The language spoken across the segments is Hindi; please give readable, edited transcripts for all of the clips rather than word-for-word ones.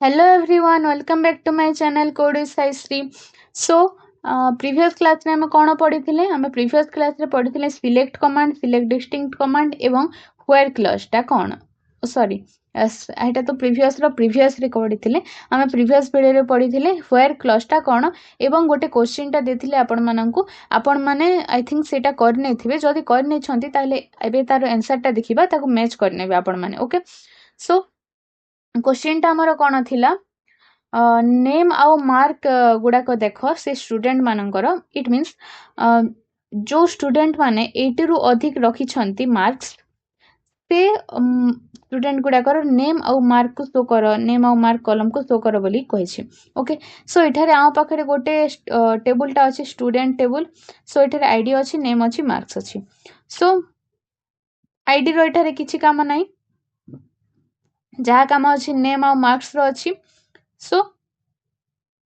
Hello everyone, welcome back to my channel Code with Sai Sri. So previous class रे आमे कोन पढ़िथिले आमे previous class रे पढ़िथिले select command, select distinct command एवं where clause टा कोन सॉरी एटा तो previous रे पढ़िथिले आमे previous वीडियो रे पढ़िथिले where clause टा कोन एवं गोटे क्वेश्चन टा देथिले आपण माननकु आपण माने आई थिंक सेटा कर नै थिबे जदी कर नै छंती ताले एबे तार आंसर टा देखिबा ताको मैच करनेबे आपण माने ओके सो क्वेश्चन टा हमर कोन थिला नेम आउ मार्क गुड़ाक देख से स्टूडेंट मानकर इट मीन्स जो स्टूडेंट माने 80 रु अधिक रखी मार्क्स से स्टूडेंट गुड़ाकर नेम आउ मार्क को शो कर नेम आउ मार्क कलम को शो कर बोली कहिछि ओके सो एठारे आम पाखरे गोटे टेबुल टा अछि स्टूडेंट टेबुल सो एठारे आईडी अछि नेम अछि मार्क्स अछि सो आईडी रो एठारे किछि काम नाही जहा काम अछि नेम आउ मार्क्स रो अछि सो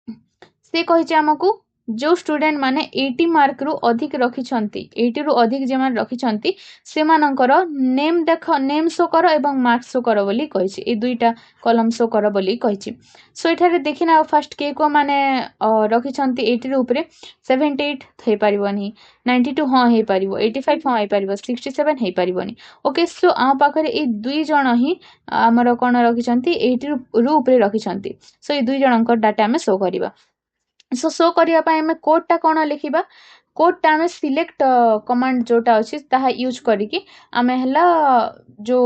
से कहिचे हमकु जो स्टूडेंट माने 80 मार्क रु अधिक रखिछंती 80 रु अधिक जे मान रखिछंती से मानकर नेम देख नेम शो कर एवं मार्क्स शो कर बोली कहिछि ए दुईटा कलम शो कर बोली कहिछि सो एठारे देखिना फर्स्ट के को माने रखिछंती 80 रु ऊपरे 78 थई परिबनी 92 हां हे परिबो 85 हां हे परिबो 67 हे परिबनी ओके सो आ पाखरे ए दुई जण ही हमर कोन रखिछंती 80 रु ऊपरे रखिछंती सो ए दुई जनकर डाटा हमें शो करिबा सो शो करिया पय हमें कोड टा कोन लिखिबा कोड टा हमें सिलेक्ट कमांड जोटा अछि ताहा यूज करिकि हमें हला जो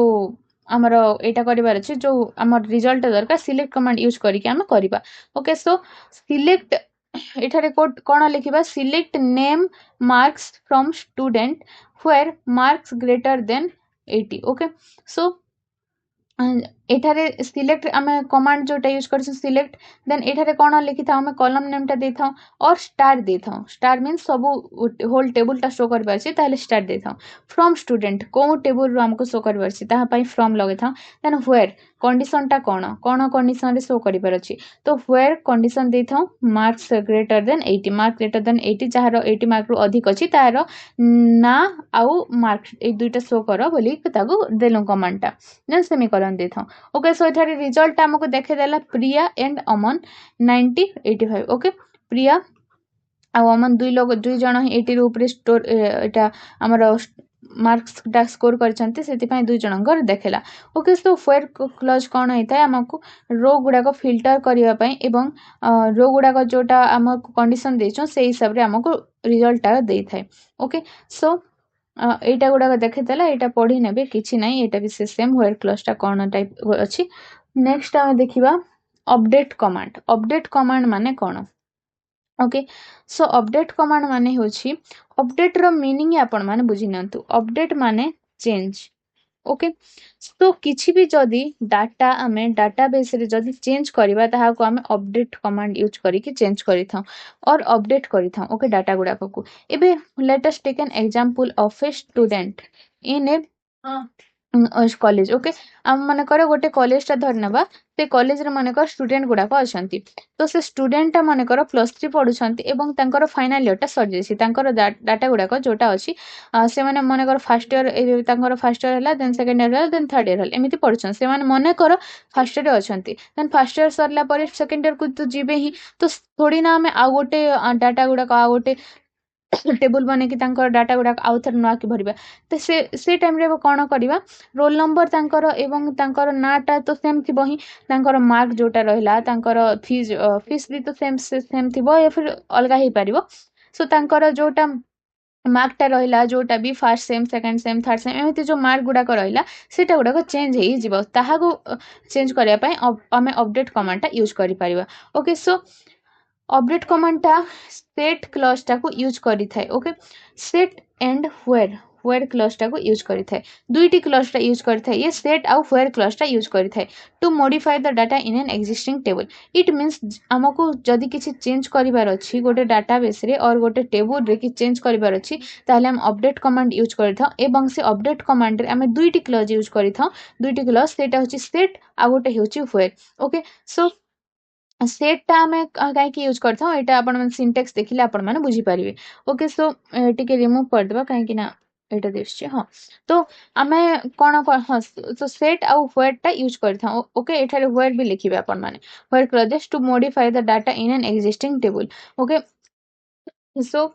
हमर एटा करिवार अछि जो हमर रिजल्ट दरकार सिलेक्ट कमांड यूज करिकि हमें करिबा ओके सो सिलेक्ट एठारे कोड कोन लिखिबा select name marks from student where marks greater than 80 okay so एठारे सिलेक्ट आमे कमांड जोटा यूज करछ सिलेक्ट देन एठारे कोन लिखि था हमें कॉलम नेम टा दे था और स्टार दे था स्टार मींस सब होल टेबल टा शो करबा अछि ताले स्टार दे था फ्रॉम स्टूडेंट को टेबल रो हमको शो करबा अछि ता पई फ्रॉम लगे था देन व्हेयर कंडीशन टा कोन कोन कंडीशन रे शो करबार अछि तो व्हेयर कंडीशन दे था marks greater than 80 mark greater than 80 जहार 80 मार्क रो अधिक अछि तार ना आउ मार्क्स ए दुईटा शो कर बोली ताको देलु कमांड टा देन सेमीकोलन दे था ओके सो एठारे रिजल्ट हमको देखे देला प्रिया एंड अमन 90 85 ओके प्रिया आ अमन दुई जण 80 रो ऊपर स्टोर एटा हमर मार्क्स डा स्कोर करछंती सेति पय दुई जनकर देखेला ओके सो व्हेयर क्लॉज कोन होइता हमको रो गुडा को फिल्टर करिया पय एवं रो गुडा को जोटा हमको कंडीशन देछो से हिसाब रे हमको रिजल्ट टा देई थाए ओके सो एटा गुडा देखे देला एटा पढ़ी नेबे किछि नै एटा भी सेम व्हेयर क्लॉज टा कोन टाइप अछि नेक्स्ट हम देखिबा अपडेट कमांड माने कोन ओके सो अपडेट कमांड माने होछि अपडेट रो मीनिंग आपण माने बुझि नंतु अपडेट माने चेंज ओके तो किछि भी जदी डाटा हमें डाटाबेस रे जदी चेंज करबा ताहा को हमें अपडेट कमांड यूज करी कि चेंज करी था और अपडेट करी था ओके डाटा गुडा को एबे let us take an example of a student in a college okay हम माने करे गोटे कॉलेज टा धरनबा से कॉलेज रे माने कर स्टूडेंट गुडा को अछंती तो से स्टूडेंट टा माने कर +3 पढुछंती एवं तांकर फाइनल ईयर टा सर जेसी तांकर डाटा गुडा को जोटा अछि से माने माने कर फर्स्ट ईयर तांकर फर्स्ट ईयर हला देन सेकंड ईयर हला देन थर्ड ईयर हला एमिति पढुछन से माने माने कर फर्स्ट ईयर अछंती देन फर्स्ट ईयर सरला पर सेकंड ईयर को तो जीबे ही तो थोड़ी ना हमें आ गोटे डाटा गुडा को आ गोटे टेबल बने कि तांकर डाटा गुडा आउ थर नुआ कि भरिबा तो से टाइम रे कोन करबा रोल नंबर तांकर एवं तांकर नाटा तो सेम थिबो ही तांकर मार्क जोटा रहला तांकर फीस भी तो सेम थिबो या फिर अलगा ही परिबो सो तांकर जोटा मार्क टा रहला जोटा भी first same second same third same एमिति जो मार्क गुडा को रहला सेटा गुडा को चेंज हे जिवो ताहा को चेंज करिया पय हमें अपडेट कमांड टा यूज करि परिबा ओके सो अपडेट कमांड टा सेट क्लॉज टा को यूज करि थाए okay set and where clause टा को यूज करि थाए दुईटी क्लॉज टा यूज करि थाए ये सेट आउ व्हेयर क्लॉज टा यूज करि थाए to modify the data in an existing table it means हमको जदी किछि चेंज करिवार अछि गोटे डाटाबेस रे और गोटे टेबल रे कि चेंज करिवार अछि ताले हम अपडेट कमांड यूज करि था एवं से अपडेट कमांड रे हमें दुईटी क्लॉज यूज करि था दुईटी क्लॉज सेटा होछि सेट आ गोटे होछि व्हेयर ओके सो सेट टा हमें काहे कि यूज करथौ एटा आपण मन सिंटेक्स देखिले आपण माने बुझी परिबे ओके सो टिके रिमूव कर देबा काहे कि ना एटा दिसछि हाँ तो आमे कोन हाँ तो सेट आउ व्हेयर टा यूज करथा ओके एठारे व्हेयर भी लिखिबे अपन माने where clauses to modify the data in an existing table okay so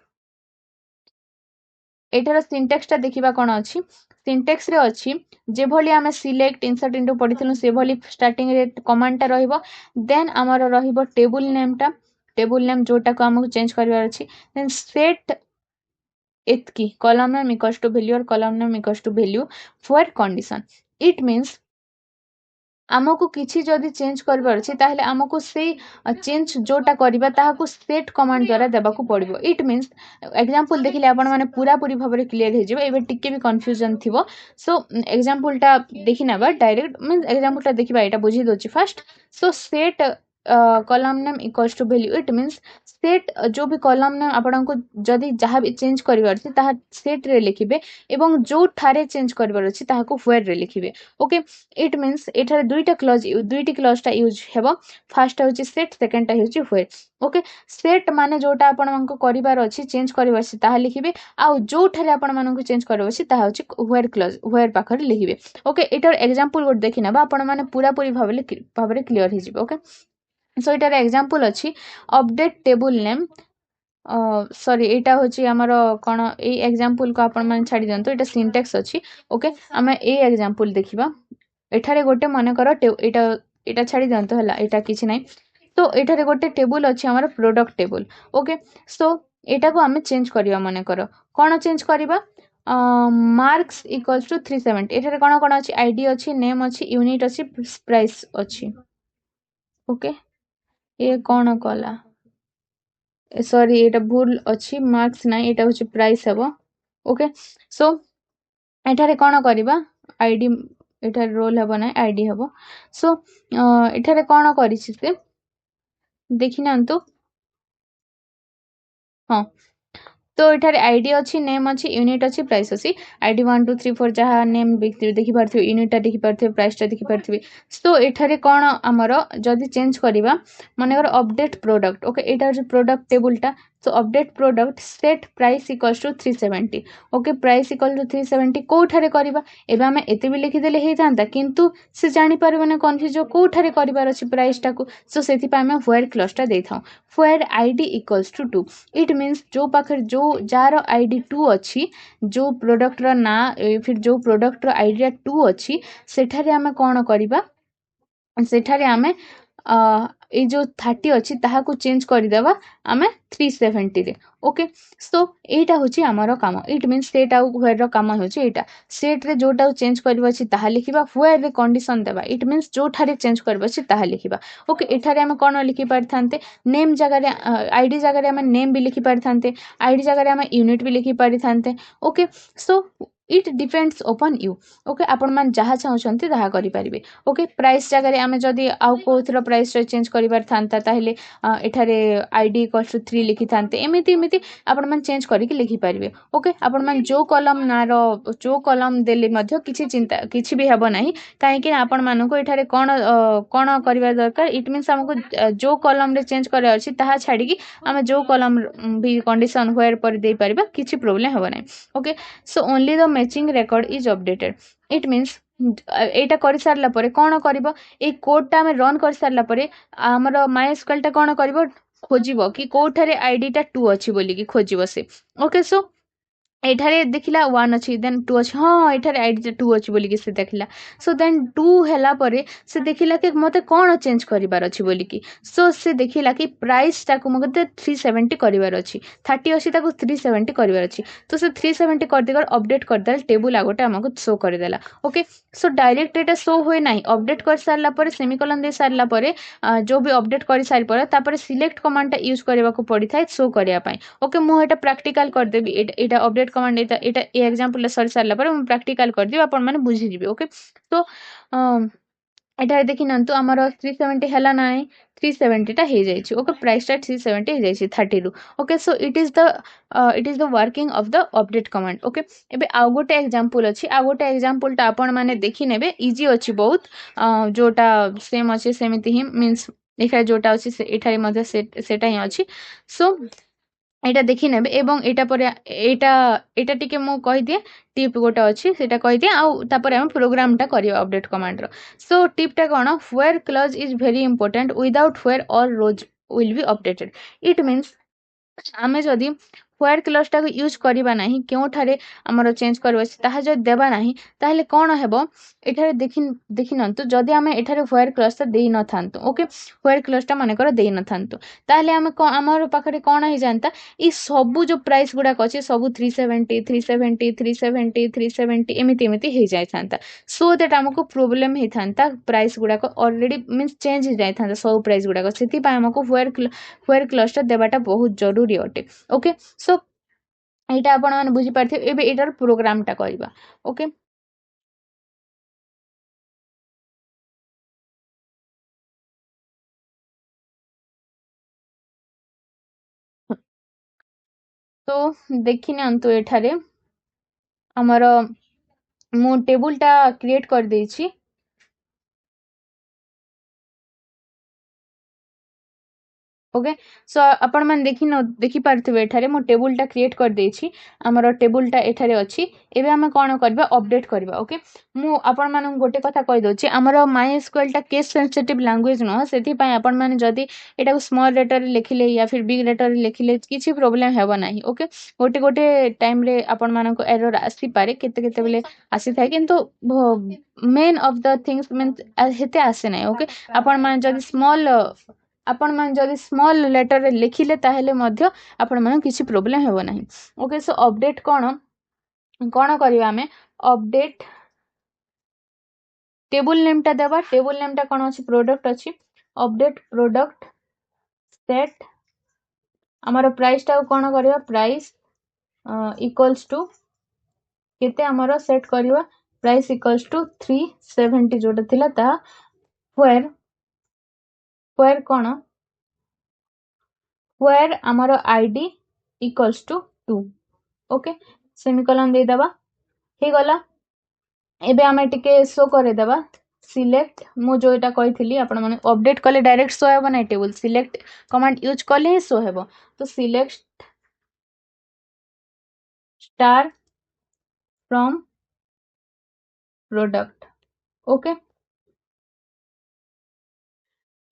एटार सिंटेक्स टा देखिबा कोन अछि सिंटेक्स रे अछि जे भली आमे सिलेक्ट इंसर्ट इनटू पढिथिलु से भली स्टार्टिंग रे कमांड टा रहइबो देन हमर रहइबो टेबल नेम जोटा को हमहु चेंज करबार अछि देन सेट एतकी column name equals to value or column name equals to value for condition it means आमको किछि जदि चेंज करबार अछि ताहले आमको से चेंज जोटा करबा ताहाको सेट कमांड द्वारा देबाकू पड़िबो इट मीन्स एग्जांपल देखिले आपण माने पूरा पूरी भाबरे क्लियर हे जेबो एबे टिके भी कंफ्यूजन थिबो सो एग्जांपल टा देखि नेबा डायरेक्ट मीन्स एग्जांपल टा देखिबा एटा बुझी दोछि first so set column name equals to value it means set जो भी कॉलम नेम आपन को जदि जहां भी चेंज करबार अछि ताहा सेट रे लिखिबे एवं जो ठारे चेंज करबार अछि ताहाको व्हेयर रे लिखिबे ओके इट मीन्स एठारे दुईटी क्लॉज टा यूज हेबो फर्स्ट होची सेट सेकंड टा होची व्हेयर ओके सेट माने जोटा आपन मानको करिवार अछि चेंज करिवार अछि ताहा लिखिबे आ जो ठारे आपन मानको चेंज करबार अछि ताहा होची व्हेयर क्लॉज व्हेयर पाखर लिखिबे ओके एटार एग्जांपल गोट देखिनाबा आपन माने पूरा पूरी भाबरे क्लियर हे जिबे ओके सो एटार एग्जांपल अछि अपडेट टेबल नेम सॉरी एटा होची हमरो कोन ए एग्जांपल को आपन माने छाडी दंतो एटा सिंटेक्स अछि ओके हमें ए एग्जांपल देखिबा एठारे गोटे मन कर एटा एटा छाडी दंतो हला एटा किछि नै तो एठारे गोटे टेबल अछि हमर प्रोडक्ट टेबल ओके सो एटा को हमें चेंज करिया मन कर कोन चेंज करिबा मार्क्स इक्वल्स टू 370 एठारे कोन कोन अछि आईडी अछि नेम अछि यूनिट अछि प्राइस अछि ओके ये कोन कला सॉरी एटा भूल अछि मार्क्स नै एटा होछि प्राइस हेबो ओके सो एठारे कोन करिबा आईडी एठारे रोल हेबो नै आईडी हेबो सो एठारे कोन करिछि से देखिनांतु हाँ तो एठारे आईडी अछि नेम अछि यूनिट अछि प्राइस अछि आईडी 1 2 3 4 जहा नेम देखि पारथिबे यूनिट ता देखि पारथिबे प्राइस ता देखि पारथिबे सो एठारे कोन हमरो जदि चेंज करिबा मानेकर अपडेट प्रोडक्ट ओके एटा जे प्रोडक्ट टेबल टा so update product set price equals to 370 okay price equal to 370 कोठारे करिबा एबे हमें एते भी लिखि देले हे थांता किंतु से जानि परबे कन्फ्यूज कोठारे करिबार अछि प्राइस टा को सो सेति पा हमें व्हेयर क्लॉज टा देथाउ where ID equals to 2 it means जो पाखर जो जार आईडी 2 अछि जो प्रोडक्ट रो ना फिर जो प्रोडक्ट रो आईडी 2 अछि सेठारे हमें कोन करिबा सेठारे हमें ए जो 30 अछि ताहा को चेंज करि देबा हमें 370 रे ओके सो एटा होची हमरो काम इट मीन्स सेट आउ व्हेयर रो काम होची एटा सेट रे जोटा चेंज करबा अछि ताहा लिखिबा व्हेयर रे कंडीशन देबा इट मीन्स जो ठारे चेंज करबा अछि ताहा लिखिबा ओके एठारे हम कोन लिखि पारथांते नेम जगह रे आईडी जगह रे हम नेम भी लिखि पारथांते आईडी जगह रे हम यूनिट भी लिखि पारथांते okay so it depends upon you okay आपण मान जहा चाहउछंती ताहा करि परिबे ओके प्राइस जगह रे हम जदी आउ कोथरो प्राइस रे चेंज करिबार थांता ताहले एठारे आईडी इक्वल्स टू 3 लिखि थांते एमिति आपण मान चेंज करि के लिखि परिबे ओके आपण मान जो कॉलम ना रो जो कॉलम देले मध्य किछि चिंता किछि भी हेबो नाही काहे कि आपण मान को एठारे कोन कोन करिबा दरकार इट मीन्स हमको जो कॉलम रे चेंज करे अछि ताहा छाडी कि हम जो कॉलम भी कंडीशन व्हेयर पर दे परिबा किछि प्रॉब्लम हेबो नाही okay so only the matching record is updated it means एटा करि सारला परे कोन करबो ए कोड टा हम रन कर सारला परे हमर माइस्क्यूएल टा कोन करबो खोजिबो कि कोठारे आईडी टा 2 अछि बोली कि खोजिबो से ओके सो एठारे देखिला 1 अछि देन 2 अछि हां एठारे आईडी 2 अछि बोली कि से देखिला सो देन 2 हैला परे से देखिला कि मते कोन चेंज करिवार अछि बोली कि सो से देखिला कि प्राइस ता को मते 370 करिवार अछि 30 अछि ताको 370 करिवार अछि तो से 370 कर देगर अपडेट कर देल टेबल आगोटे हमको शो कर देला ओके सो डायरेक्ट एटा शो होय नाही अपडेट कर सारला परे सेमीकोलन दे सारला परे जो भी अपडेट कर सारि परे तापरे सिलेक्ट कमांड टा यूज करबा को पड़ी थाय शो करिया पई ओके मु एटा प्रैक्टिकल कर देबी एटा अपडेट कमांड एटा ए एग्जांपल सरी सारला परे हम प्रैक्टिकल कर दिबे आपण माने बुझी जिबे ओके तो एटा देखि नंतु हमर 370 हला नाय 370 टा हे जाय छी ओके प्राइस टा 370 हे जाय छी 30 रु okay so it is the working of the update command okay एबे आ गोटे एग्जांपल अछि आ गोटे एग्जांपल टा आपण माने देखि नेबे इजी अछि बहुत जोटा सेम अछि सेमिति ही मींस एखा जोटा अछि से एठारे मध्ये सेटा ही अछि सो এটা দেখি নেবে এবং এটা পরে এটা টিके मु कहि दिए टिप गोटे अछि सेटा कहि दिए आ तापर हम प्रोग्राम टा करियो update command row so tip टा कोन where clause is very important without where all rows will be updated it means आमे जदि व्हेयर क्लॉज टा यूज करबा नाही केउ ठारे हमरो चेंज करबा ताहा जदि देबा नाही ताहले कोन हेबो एठारे देखिनंतु जदि आमे एठारे व्हेयर क्लॉज ता देई न थांतु ओके व्हेयर क्लॉज टा माने कर देई न थांतु ताहले आमे हमर पाखरे कोन हे जानता ई सबु जो प्राइस गुडा कछि सबु 370 370 370 370 एमिति एमिति हे जाय थांता सो दैट हमको प्रॉब्लम हे थांता प्राइस गुडा को ऑलरेडी मींस चेंज हे जाय थांता सब प्राइस गुडा को सेति पा हमको व्हेयर क्लॉज टा देबाटा बहुत जरूरी अटे ओके सो एटा आपण माने बुझी पारथे एबे एटार प्रोग्राम टा करबा ओके तो देखिने अंतु एठारे हमर मु टेबल टा क्रिएट कर देछि ओके सो आपण मन देखि पारथिबे एठारे मो टेबल टा क्रिएट कर देछि हमर टेबल टा एठारे अछि एबे हम कोन करबा अपडेट करबा ओके मु आपण मन गोटे कथा कहि दोछि हमर माई एसक्यूएल टा केस सेंसिटिव लैंग्वेज न सेति पय आपण मन जदी एटा को स्मॉल लेटर रे लिखिले या फिर बिग लेटर रे लिखिले किछि प्रॉब्लम हेबो नाही ओके गोटे गोटे टाइम रे आपण मन को एरर आसी पारे केते केते बेले आसी थाए किंतु main of the things means हेते आसे नाही ओके आपण मन जदी स्मॉल आपण मन जदी स्मॉल लेटर रे लिखिले ताहेले मध्य आपण मन किछि प्रॉब्लम हेबो नाही ओके सो अपडेट कोन कोन करिवा हमें अपडेट टेबल नेम टा देबा टेबल नेम टा कोन अछि प्रोडक्ट अछि अपडेट प्रोडक्ट सेट हमर प्राइस टा कोन करिवा प्राइस इक्वल्स टू केते हमर सेट करिवा प्राइस इक्वल्स टू 370 जोटा थिला ता व्हेयर कोन व्हेयर हमर ID equals to 2 okay semicolon दे दबा हे गला एबे हमें टिके शो करे दबा सिलेक्ट मु जो एटा कहिथिली आपण माने अपडेट कले डायरेक्ट शो हेबो नै टेबल सिलेक्ट कमांड यूज कले ही शो हेबो तो select star from product okay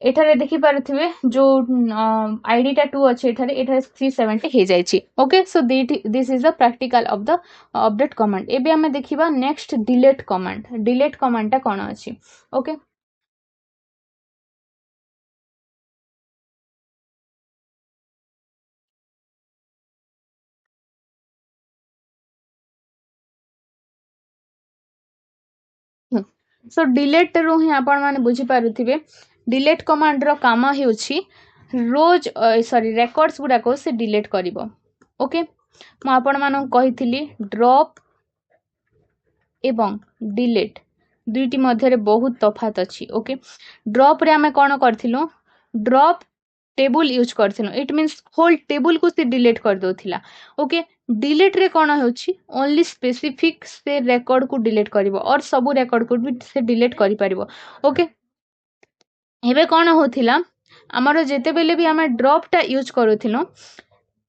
एठारे देखि पारथिबे जो आईडी टा 2 अछि एठारे 370 हे जायछि okay so this is the practical of the update command एबे हमें देखिबा नेक्स्ट डिलीट कमांड टा कोन अछि ओके सो डिलीट रो ही आपण माने बुझी पारुथिबे डिलीट कमांड रो काम हेउछि रोज सॉरी रेकॉर्ड्स गुडा को से डिलीट करिवो ओके म आपण मानन कहिथिली ड्रॉप एवं डिलीट दुईटी मध्य रे बहुत तफात अछि ओके ड्रॉप रे हमें कोन करथिलो ड्रॉप टेबल यूज करथिलो इट मींस होल टेबल को से डिलीट कर दोथिला ओके डिलीट रे कोन होछि ओनली स्पेसिफिक से रेकॉर्ड को डिलीट करिवो और सब रेकॉर्ड को भी से डिलीट करि परिवो ओके एबे कोन होथिला हमर जेते बेले भी हमें ड्रॉप टा यूज करूथिलो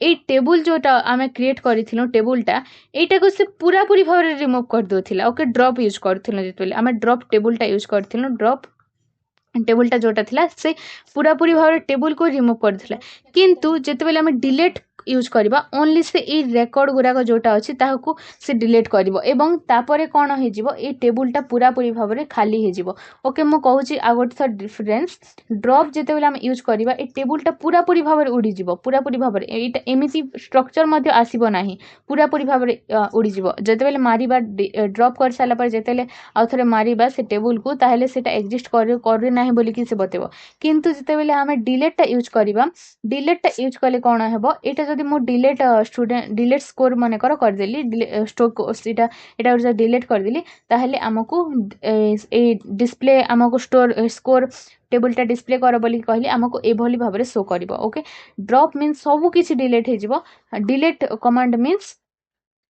ए टेबल जोटा आमे क्रिएट करिथिलो टेबल टा एटा को से पूरा पूरी भाव रे रिमूव कर दोथिला ओके ड्रॉप यूज करथिलो जेते बेले हमें ड्रॉप टेबल टा यूज करथिलो ड्रॉप टेबल टा जोटा थिला से पूरा पूरी भाव टेबल को रिमूव कर दिला किंतु जेते बेले हमें डिलीट यूज करबा ओनली से ए रेकॉर्ड गुरा को जोटा अछि ताहाकू से डिलीट करबो एवं तापरे कोन हे जिवो ए टेबल टा पूरा पूरी भाव रे खाली हे जिवो ओके मु कहूची आ गोट थर डिफरेंस ड्रॉप जेते बेले हम यूज करबा ए टेबल टा पूरा पूरी भाव रे उडी जिवो पूरा पूरी भाव रे एटा एमिति स्ट्रक्चर मध्ये आसीबो नाही पूरा पूरी भाव रे उडी जिवो जेते बेले मारीबा ड्रॉप कर साला पर जेते ले आ थरे मारीबा से टेबल को ताहेले सेटा एग्जिस्ट कर नाही बोली कि से बतेबो किंतु जेते बेले हमें डिलीट टा यूज करबा डिलीट टा यूज कले कोन हेबो एटा जदि मु डिलीट स्टूडेंट डिलीट स्कोर माने कर देली स्टोक सेटा एटा जदि डिलीट कर देली ताहेले हमकु ए डिस्प्ले हमकु स्कोर टेबल टा डिस्प्ले कर बोली कहली हमकु ए भली भाबरे शो करबो ओके ड्रॉप मींस सब किछि डिलीट हे जिवो delete command means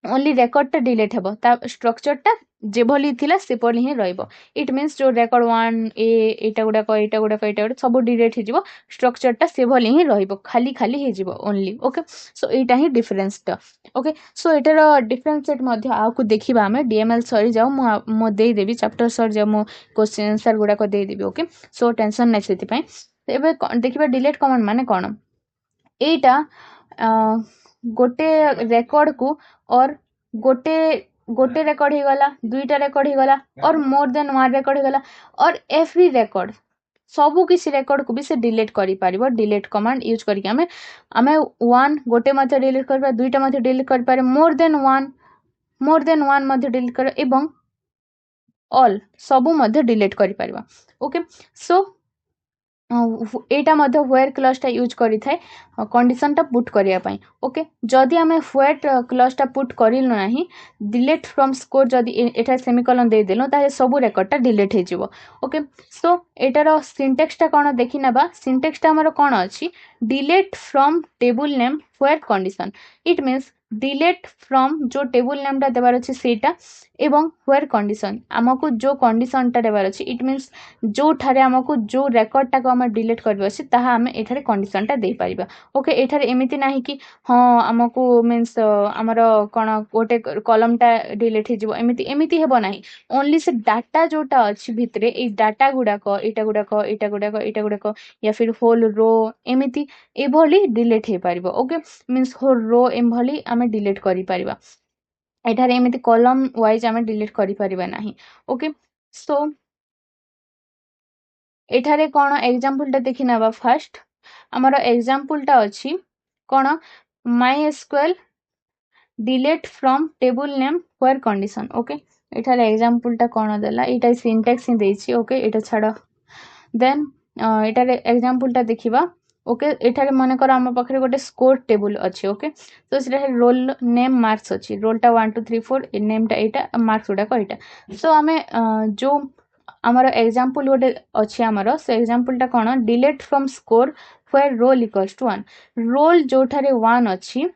only record टा डिलीट हेबो ता स्ट्रक्चर टा जेभली थिला सेपली ही रहइबो इट मीन्स जो रेकर्ड 1 एटा गुडा सब डिलीट हो स्ट्रक्चर टा सेभली ही रहइबो खाली खाली हे जिवो ओनली ओके सो एटा ही डिफरेंस टा ओके सो एटार डिफरेंशिएट मध्ये आकु देखिबा हमें डीएमएल सरी जाऊ मो देई देबी चैप्टर सरी जाऊ मो क्वेश्चन आंसर गुडा को देई देबी ओके सो टेंशन नै सेति पई एबे देखिबा डिलीट कमांड माने कोन एटा गोटे रेकॉर्ड को और गोटे गोटे रेकॉर्ड ही गला दुईटा रेकॉर्ड ही गला और मोर देन वन रेकॉर्ड ही गला और एवरी रेकॉर्ड सबु किसी रेकॉर्ड को भी से डिलीट करि पारिबो डिलीट कमांड यूज करके हमें वन गोटे मध्ये डिलीट करबा दुईटा मध्ये डिलीट कर पारे मोर देन वन मध्ये डिलीट कर एवं ऑल सबु मध्ये डिलीट करि पारिबा ओके सो एटा मध्ये व्हेयर क्लॉज टा यूज करि थाए कंडीशन टा पुट करिया पई ओके जदी हमें व्हेयर क्लॉज टा पुट करिल नाही डिलीट फ्रॉम स्कोर जदी एटा सेमीकोलन दे देलो ताहे सब रेकॉर्ड टा डिलीट हे जिवो ओके सो एटार सिंटेक्स टा कोन देखि नेबा सिंटेक्स टा हमर कोन अछि delete from table name where condition it means delete from जो टेबल नेम टा देबार अछि सेटा एवं व्हेयर कंडीशन हमकु जो कंडीशन टा देबार अछि इट मींस जो ठारे हमकु जो रेकॉर्ड टा को हम डिलीट करबो अछि ताहा हम एठारे कंडीशन टा दे परिबा ओके एठारे एमिति नाही कि हां हमकु मींस हमर कोन गोटे कॉलम टा डिलीट हे जिवो एमिति एमिति हेबो नाही ओनली से डाटा जोटा अछि भितरे ए डाटा गुडा को एटा गुडा को या फिर होल रो एमिति एभली डिलीट हे परिबो ओके मींस होल रो एभली हम डिलीट करि परिबा एठारे एमिति कॉलम वाइज हम डिलीट करि परिबा नाही ओके सो एठारे कोन एग्जांपल टा देखि नबा फर्स्ट हमर एग्जांपल टा अछि कोन MySQL delete from table name where condition okay एठारे एग्जांपल टा कोन देला एटा सिंटेक्स ही देछि ओके एटा छाडो देन एटारे एग्जांपल टा देखिबा ओके एठारे माने कर हम पाखरे गोटे स्कोर टेबल अछि ओके तो सेटा रोल नेम मार्क्स अछि रोल टा 1 2 3 4 नेम टा एटा मार्क्स उडा को एटा सो हमें जो हमारा एग्जांपल गोटे अछि हमारा से एग्जांपल टा कोन delete from score where roll equals to 1 roll जोठारे 1 अछि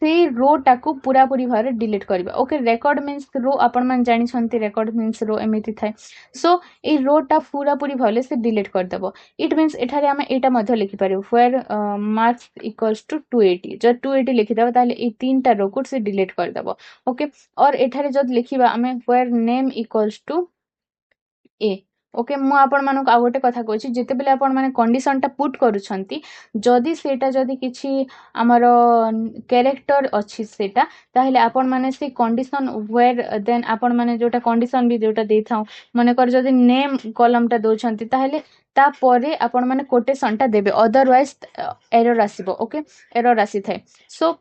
से रो टाकू पूरा पूरी भारे डिलीट करबा ओके रेकॉर्ड मींस रो आपण मान जानि छंती रेकॉर्ड मींस रो एमिति थाए सो ए रो टा पूरा पूरी भाले से डिलीट कर देबो इट मींस एठारे हम एटा मध्ये लिखि पारिबो व्हेयर मार्क्स इक्वल्स टू 280 जब 280 लिखि देबो ताले ए तीनटा रो को से डिलीट कर देबो ओके और एठारे जब लिखिबा हमें where name equals to A okay मु आपण मानक आ गोटे कथा कहछि जेते बेले आपण माने कंडीशन टा पुट करूछंती जदी सेटा जदी किछि हमर कैरेक्टर अछि सेटा ताहेले आपण माने से कंडीशन वेयर देन आपण माने जोटा कंडीशन भी जोटा देथाउ माने कर जदी नेम कॉलम टा दोछंती ताहेले ता परे आपण माने कोटेशन टा देबे अदरवाइज एरर आसीबो ओके एरर आसी थाए सो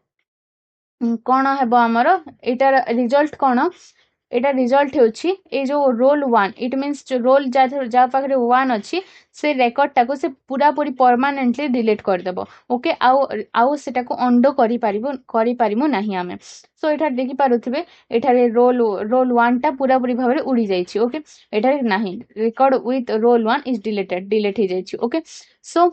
कोन हेबो हमर एटार रिजल्ट कोन एटा रिजल्ट होछि ए जो रोल 1 इट मींस जो रोल जा पाखरे 1 अछि से रेकॉर्ड टाको से पूरा पूरी परमानेंटली डिलीट कर देबो ओके आउ सेटा को अंडो करि परिमु नाही हमें सो एटा देखि पारुथिबे एठारे रोल 1 टा पूरा पूरी भाबरे उडी जाइछि ओके एठारे नाही record with roll 1 is delete हे जाइछि ओके सो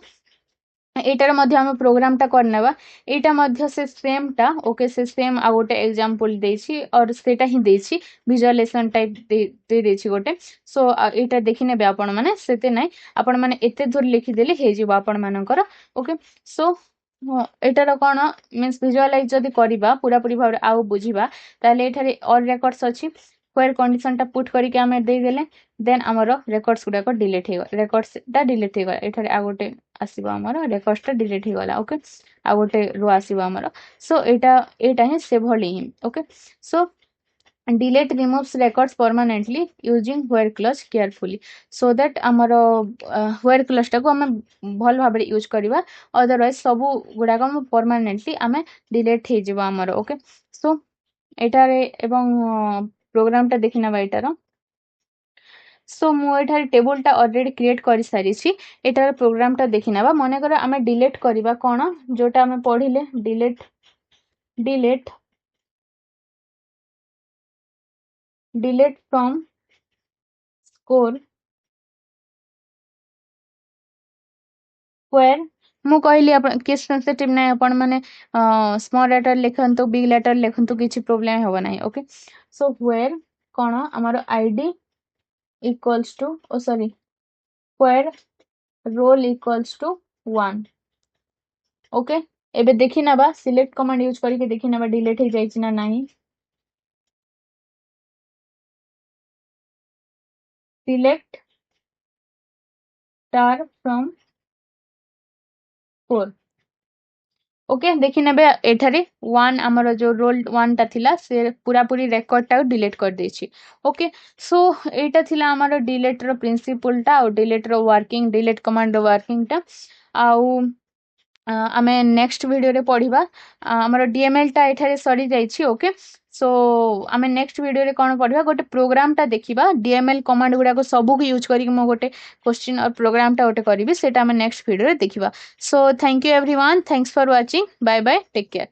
एटार मध्य हम प्रोग्राम टा करनेबा एटा मध्य से सेम टा ओके से सेम आ गोटे एग्जांपल देछि और सेटा ही देछि विजुअलाइजेशन टाइप दे देछि गोटे सो एटा देखि नेबे आपण माने सेते नै आपण माने एते दूर लिखि देले हे जिवो आपण मानकर ओके सो एटार कोन मींस विजुअलाइज जदी करबा पूरा पूरी भाबरे आउ बुझिबा ताले एठारे ऑल रेकॉर्ड्स अछि व्हेयर कंडीशन टा पुट करी के हमें दे देले देन हमर रेकॉर्ड्स गुडा को डिलीट हे रेकॉर्ड्स टा डिलीट हे गला एठारे आ गोटे आसीबा हमर रेकॉर्ड्स टा डिलीट हे गला ओके आ गोटे रो आसीबा हमर सो एटा ही सेव होली ही okay so delete removes records permanently using where clause carefully so that हमर where clause टाको हम भल भाबरे यूज करबा अदरवाइज सब गुडा को हम परमानेंटली हमें डिलीट हे जिवो हमर ओके सो एटारे एवं प्रोग्राम टा देखिना बा एटारो सो मु एठारे टेबल टा ऑलरेडी क्रिएट करि सारी छी एटार प्रोग्राम टा देखिना बा माने कर हमें डिलीट करबा कोन जोटा हमें पढिले डिलीट फ्रॉम स्कोर व्हेयर मु कहली अपन केस सेंसिटिव नै अपन माने स्मॉल लेटर लिखंतु बिग लेटर लिखंतु किछि प्रॉब्लम हेबो नै ओके सो व्हेयर कौन आमर ID equals to oh sorry square roll equals to 1 okay एबे देखि नबा सिलेक्ट कमांड यूज करके देखि नबा डिलीट हो जाइछि ना नहीं सिलेक्ट स्टार फ्रॉम 4 ओके देखि नेबे एठारे 1 हमर जो रोल 1 ता थिला से पूरा पूरी रेकॉर्ड टा डिलीट कर देछि ओके सो एटा थिला हमर डिलीट रो प्रिंसिपल टा और डिलीट रो वर्किंग डिलीट कमांड रो वर्किंग टा आउ आमे नेक्स्ट वीडियो रे पढ़िबा हमर डीएमएल टा एठारे सरी जाइछि ओके सो आमे नेक्स्ट वीडियो रे कोन पढ़िबा गोटे प्रोग्राम टा देखिबा डीएमएल कमांड गुडा को सबु को यूज करी मो गोटे क्वेश्चन और प्रोग्राम टा गोटे करिबी सेटा आमे नेक्स्ट वीडियो रे देखिबा so thank you everyone thanks for watching bye bye take care